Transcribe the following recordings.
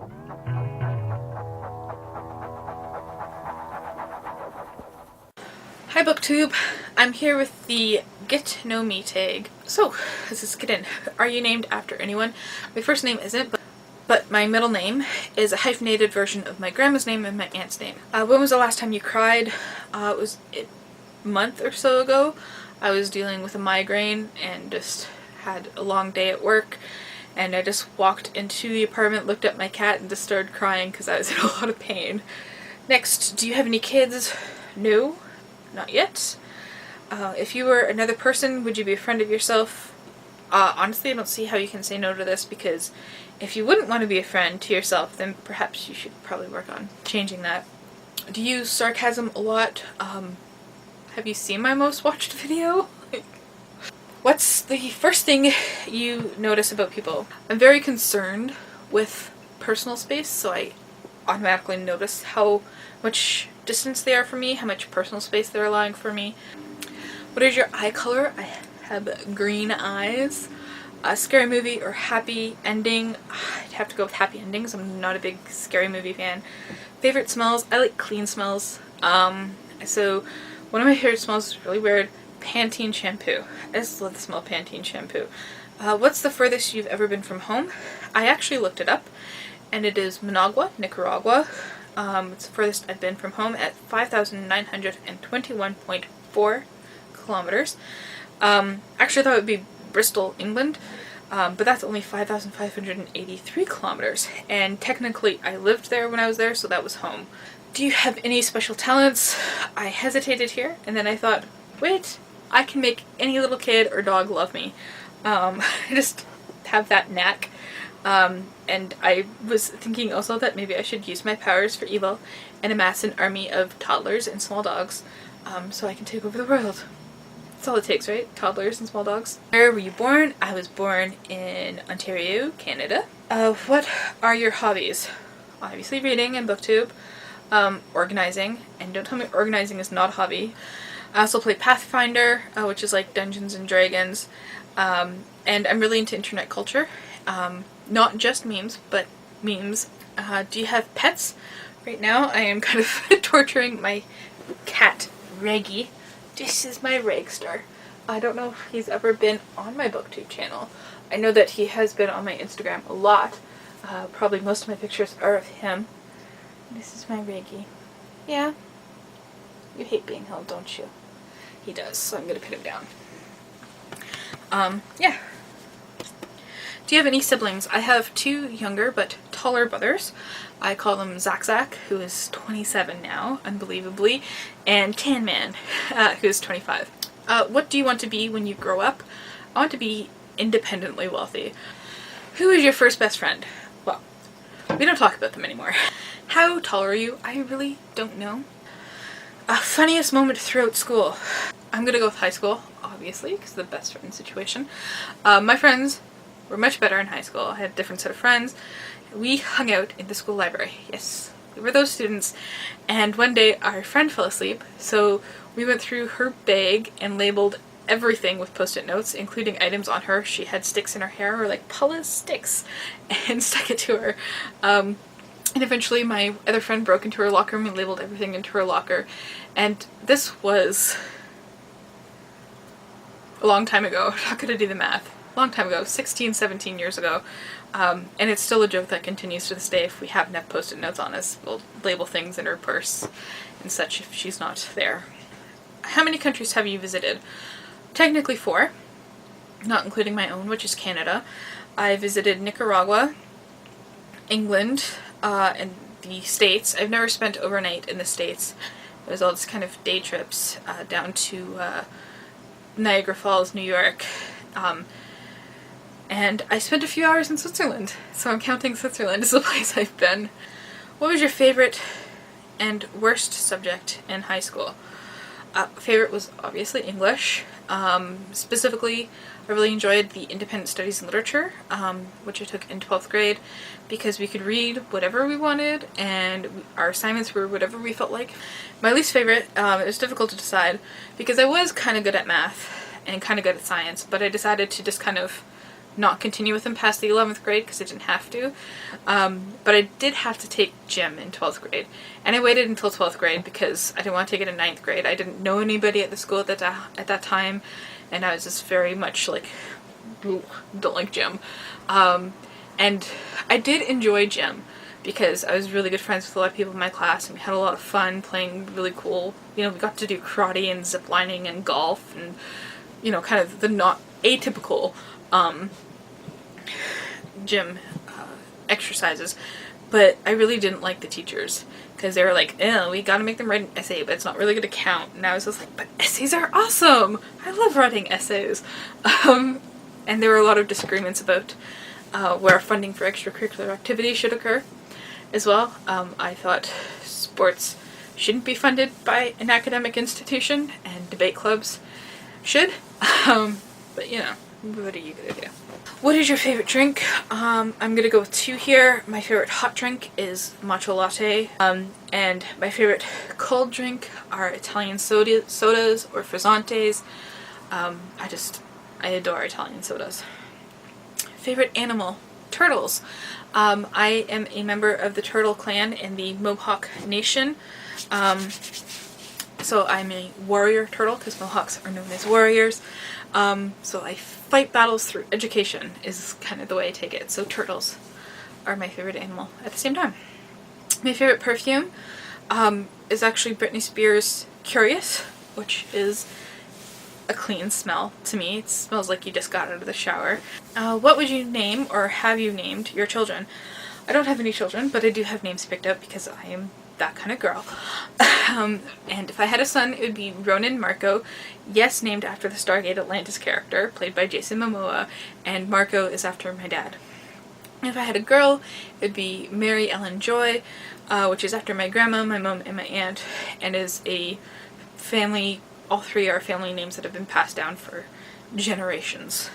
Hi BookTube, I'm here with the Get to Know Me tag. So, let's just get in. Are you named after anyone? My first name isn't, but my middle name is a hyphenated version of my grandma's name and my aunt's name. When was the last time you cried? It was a month or so ago. I was dealing with a migraine and just had a long day at work, and I just walked into the apartment, looked at my cat, and just started crying because I was in a lot of pain. Next, do you have any kids? No. Not yet. If you were another person, would you be a friend of yourself? Honestly, I don't see how you can say no to this, because if you wouldn't want to be a friend to yourself, then perhaps you should probably work on changing that. Do you use sarcasm a lot? Have you seen my most watched video? What's the first thing you notice about people? I'm very concerned with personal space, so I automatically notice how much distance they are from me, how much personal space they're allowing for me. What is your eye color? I have green eyes. A scary movie or happy ending? I'd have to go with happy endings. I'm not a big scary movie fan. Favorite smells? I like clean smells. So one of my favorite smells is really weird. Pantene shampoo. I just love the smell of Pantene shampoo. What's the furthest you've ever been from home? I actually looked it up, and it is Managua, Nicaragua. It's the furthest I've been from home at 5,921.4 kilometers. Actually I thought it would be Bristol, England, but that's only 5,583 kilometers, and technically I lived there when I was there, so that was home. Do you have any special talents? I hesitated here, and then I thought, wait, I can make any little kid or dog love me. I just have that knack. And I was thinking also that maybe I should use my powers for evil and amass an army of toddlers and small dogs, so I can take over the world. That's all it takes, right? Toddlers and small dogs. Where were you born? I was born in Ontario, Canada. What are your hobbies? Obviously reading and BookTube, organizing, and don't tell me organizing is not a hobby. I also play Pathfinder, which is like Dungeons and Dragons, and I'm really into internet culture. Not just memes, but memes. Do you have pets? Right now I am kind of torturing my cat, Reggie. This is my Regstar. I don't know if he's ever been on my BookTube channel. I know that he has been on my Instagram a lot. Probably most of my pictures are of him. This is my Reggie. Yeah. You hate being held, don't you? He does, so I'm gonna put him down. Yeah. Do you have any siblings? I have two younger but taller brothers. I call them Zach, who is 27 now, unbelievably, and Tan Man, who is 25. What do you want to be when you grow up? I want to be independently wealthy. Who is your first best friend? Well, we don't talk about them anymore. How tall are you? I really don't know. Funniest moment throughout school? I'm gonna go with high school, obviously, because of the best friend situation. My friends were much better in high school. I had a different set of friends. We hung out in the school library. Yes, we were those students. And one day our friend fell asleep, so we went through her bag and labeled everything with post-it notes, including items on her. She had sticks in her hair, or like Paula's sticks, and stuck it to her. And eventually my other friend broke into her locker room and labeled everything into her locker. And this was a long time ago. I'm not gonna do the math. Long time ago, 16, 17 years ago, and it's still a joke that continues to this day. If we happen to have post-it notes on us, we'll label things in her purse and such if she's not there. How many countries have you visited? Technically 4, not including my own, which is Canada. I visited Nicaragua, England, and the States. I've never spent overnight in the States. It was all just kind of day trips down to Niagara Falls, New York, and I spent a few hours in Switzerland, so I'm counting Switzerland as the place I've been. What was your favorite and worst subject in high school? Favorite was obviously English. Specifically, I really enjoyed the Independent Studies and Literature, which I took in 12th grade, because we could read whatever we wanted, and our assignments were whatever we felt like. My least favorite, it was difficult to decide, because I was kind of good at math and kind of good at science, but I decided to just kind of not continue with them past the 11th grade because I didn't have to. But I did have to take gym in 12th grade. And I waited until 12th grade because I didn't want to take it in 9th grade. I didn't know anybody at the school at that time. And I was just very much like, don't like gym. And I did enjoy gym because I was really good friends with a lot of people in my class, and we had a lot of fun playing really cool, we got to do karate and zip lining and golf and, kind of the not atypical gym exercises. But I really didn't like the teachers because they were like, we gotta make them write an essay, but it's not really gonna count. And I was just like, but essays are awesome! I love writing essays. And there were a lot of disagreements about where funding for extracurricular activities should occur as well. I thought sports shouldn't be funded by an academic institution, and debate clubs should. But what are you gonna do? What is your favorite drink? I'm gonna go with two here. My favorite hot drink is matcha latte, and my favorite cold drink are Italian sodas or frizzantes. I adore Italian sodas. Favorite animal? Turtles. I am a member of the Turtle Clan in the Mohawk Nation. So I'm a warrior turtle because Mohawks are known as warriors. So I fight battles through education is kind of the way I take it. So turtles are my favorite animal at the same time. My favorite perfume is actually Britney Spears' Curious, which is a clean smell to me. It smells like you just got out of the shower. What would you name, or have you named, your children? I don't have any children, but I do have names picked up because I am that kind of girl. And if I had a son, it would be Ronan Marco. Yes, named after the Stargate Atlantis character, played by Jason Momoa, and Marco is after my dad. If I had a girl, it would be Mary Ellen Joy, which is after my grandma, my mom, and my aunt, and is a family. All three are family names that have been passed down for generations.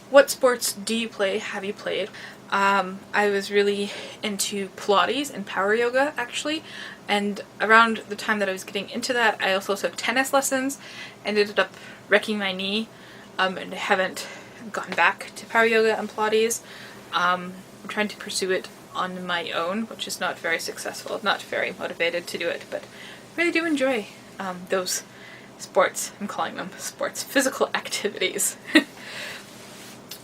What sports do you play? Have you played? I was really into Pilates and power yoga, actually, and around the time that I was getting into that, I also took tennis lessons and ended up wrecking my knee, and I haven't gone back to power yoga and Pilates. I'm trying to pursue it on my own, which is not very successful. I'm not very motivated to do it, but I really do enjoy those sports. I'm calling them sports. Physical activities.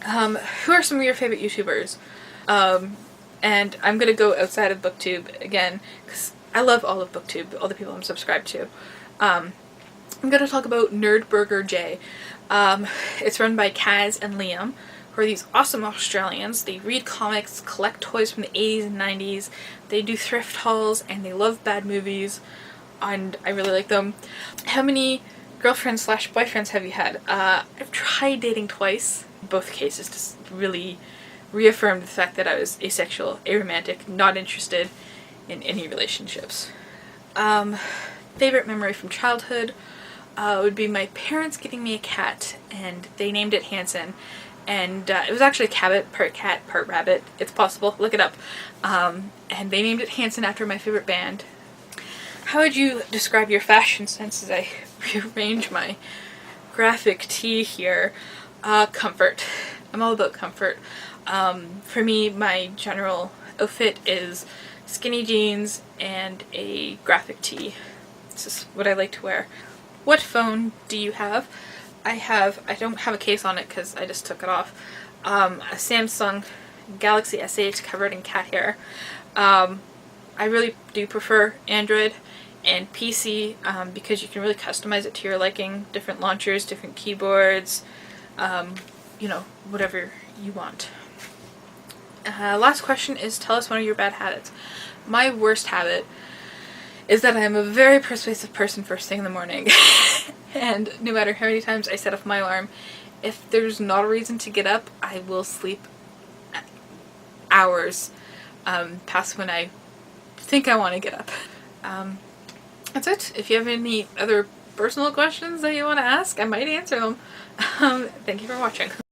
Who are some of your favorite YouTubers? And I'm gonna go outside of BookTube again, because I love all of BookTube, all the people I'm subscribed to. I'm gonna talk about Nerdburger J. It's run by Kaz and Liam, who are these awesome Australians. They read comics, collect toys from the 80s and 90s, they do thrift hauls, and they love bad movies, and I really like them. How many girlfriends / boyfriends have you had? I've tried dating twice. In both cases just really reaffirmed the fact that I was asexual, aromantic, not interested in any relationships. Favorite memory from childhood would be my parents getting me a cat, and they named it Hanson. And it was actually a Cabot, part cat, part rabbit. It's possible, look it up. And they named it Hanson after my favorite band. How would you describe your fashion sense as I rearrange my graphic tee here? Comfort. I'm all about comfort. For me, my general outfit is skinny jeans and a graphic tee. It's just what I like to wear. What phone do you have? I don't have a case on it because I just took it off. A Samsung Galaxy S8 covered in cat hair. I really do prefer Android and PC because you can really customize it to your liking. Different launchers, different keyboards, whatever you want. Last question is, tell us one of your bad habits. My worst habit is that I am a very persuasive person first thing in the morning. And no matter how many times I set off my alarm, if there's not a reason to get up, I will sleep hours past when I think I want to get up. That's it. If you have any other personal questions that you want to ask, I might answer them. Thank you for watching.